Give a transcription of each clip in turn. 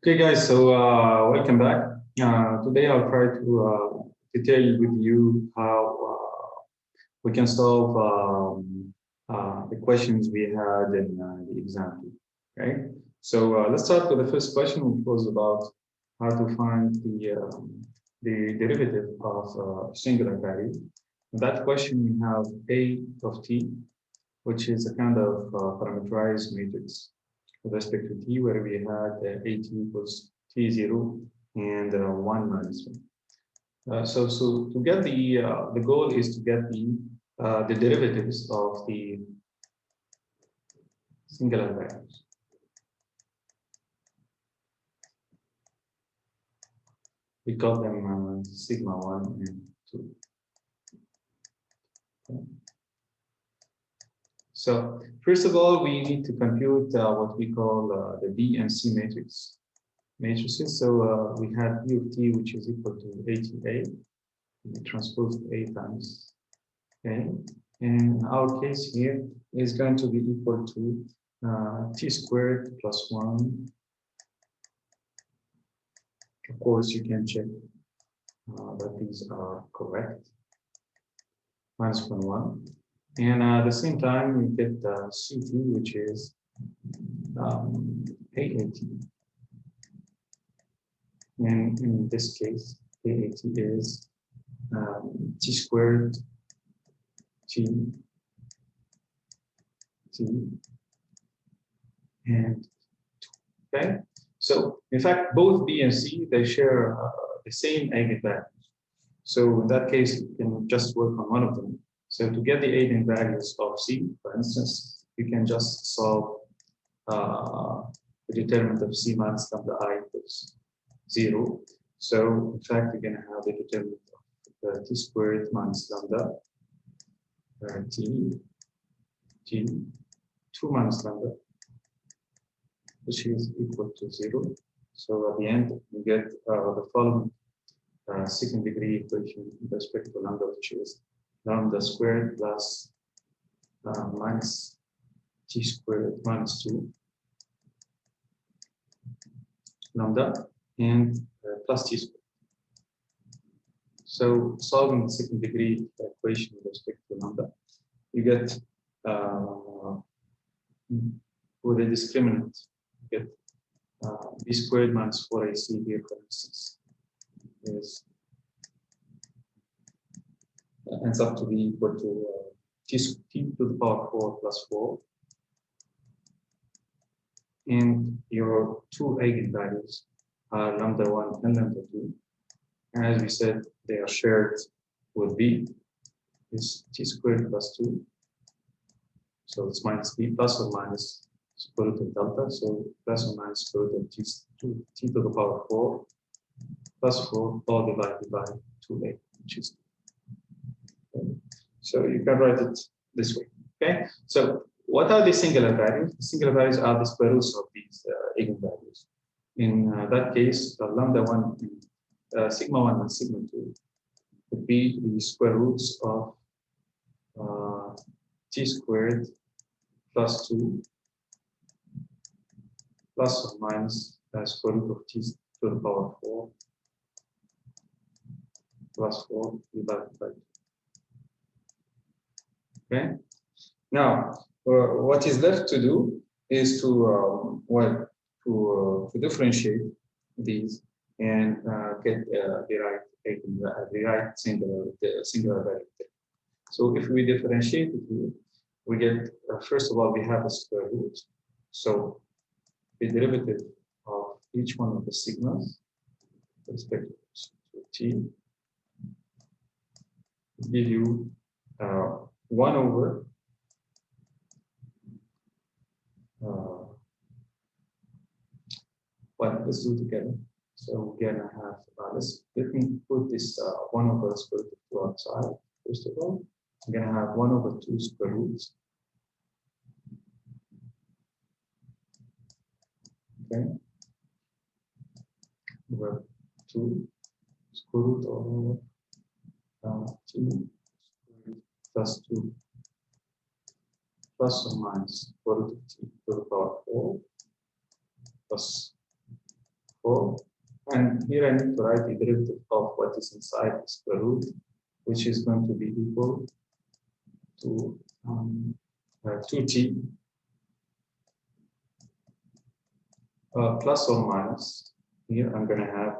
Okay, guys, so welcome back. Today I'll try to detail with you how we can solve the questions we had in the exam. Okay, so let's start with the first question, which was about how to find the derivative of singular value. In that question, we have a of t, which is a kind of parametrized matrix with respect to t, where we had at equals t0 and 1 minus 1. So to get the goal is to get the derivatives of the singular values. We call them sigma 1 and 2. Okay. So first of all, we need to compute what we call the B and C matrices. So we have E of t, which is equal to ATA. We transpose A times A. And our case here is going to be equal to t squared plus 1. Of course, you can check that these are correct. Minus 1. And at the same time, we get CT, which is AAT. And in this case, AAT is t squared t and 2. Okay, so in fact, both B and C, they share the same eigenvalues. So in that case, you can just work on one of them. So to get the eigenvalues of C, for instance, you can just solve the determinant of C minus lambda I equals 0. So in fact, you're going to have the determinant of t squared minus lambda t 2 minus lambda, which is equal to 0. So at the end, you get the following second degree equation with respect to lambda, which is lambda squared plus minus t squared minus 2 lambda and plus t squared. So solving the second degree equation with respect to lambda, you get with a discriminant, you get b squared minus 4ac here, for instance, is ends up to be equal to t to the power 4 plus 4. And your two eigenvalues are lambda 1 and lambda 2. And as we said, they are shared with b, is t squared plus 2. So it's minus b plus or minus square root of delta. So plus or minus square root of t to the power 4 plus 4 all divided by 2a, which is 2. Okay. So you can write it this way. Okay. So what are the singular values? The singular values are the square roots of these eigenvalues. In that case, lambda 1 and sigma 1 and sigma 2 would be the square roots of t squared plus 2 plus or minus square root of t to the power 4 plus 4 divided by 2. Okay. Now, what is left to do is to differentiate these and get the right singular variable. So if we differentiate it here, we get first of all we have a square root. So the derivative of each one of the sigmas with respect to t will give you 1 over well, let's do it together. So we're gonna have let me put this 1 over square root of 2 outside. First of all, I'm gonna have 1 over 2 square roots. Okay, over 2 square root of 2 plus 2 plus or minus square root of t to the power 4 plus 4. And here I need to write the derivative of what is inside the square root, which is going to be equal to 2t plus or minus. Here I'm going to have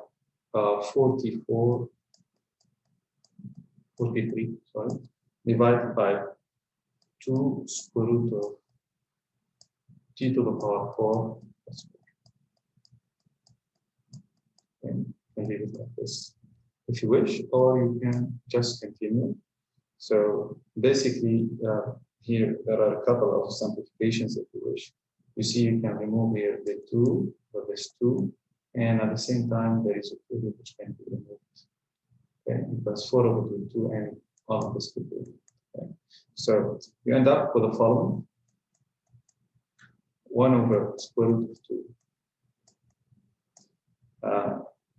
43, sorry, divided by 2 square root of t to the power 4 plus 4. And you can leave it like this if you wish, or you can just continue. So basically, here there are a couple of simplifications if you wish. You see, you can remove here the 2 for this 2, and at the same time there is a 2 which can be removed. Okay, because 4 over 2 and all of this could be. Okay. So you end up with the following: 1 over square root of 2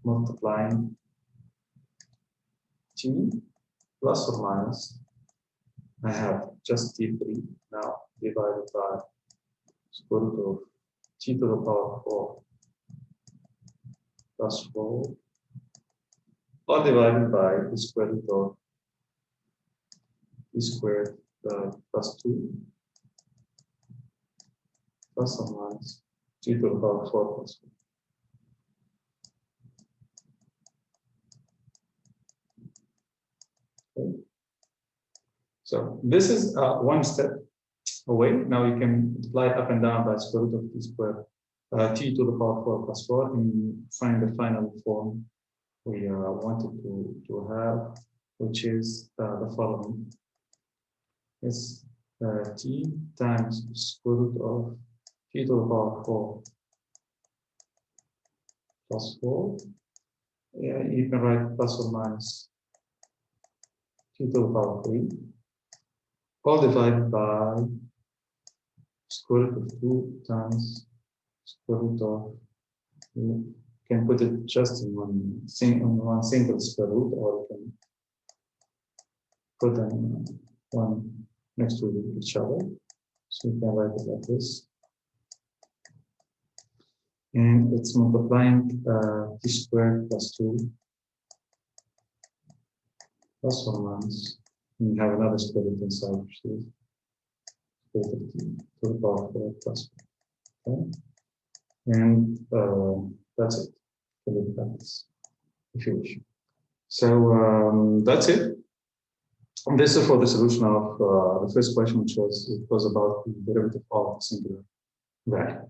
multiplying t plus or minus, I have just t3 now divided by square root of t to the power 4 plus 4, all divided by the square root of t squared plus 2 plus or minus t to the power 4 plus 4. Okay. So this is one step away. Now you can multiply up and down by square root of t squared t to the power 4 plus 4 and find the final form we wanted to have, which is the following. It's t times square root of t to the power 4 plus 4. Yeah, you can write plus or minus t to the power 3, all divided by square root of 2 times square root of, you can put it just in one single square root, or you can put them one next to each other. So you can write it like this. And it's multiplying t squared plus 2 plus or minus. And you have another square root inside, which is square root of t to the power 4 plus 4. Okay? And that's it. If you wish. So that's it. And this is for the solution of the first question, which was about the derivative of the singular value.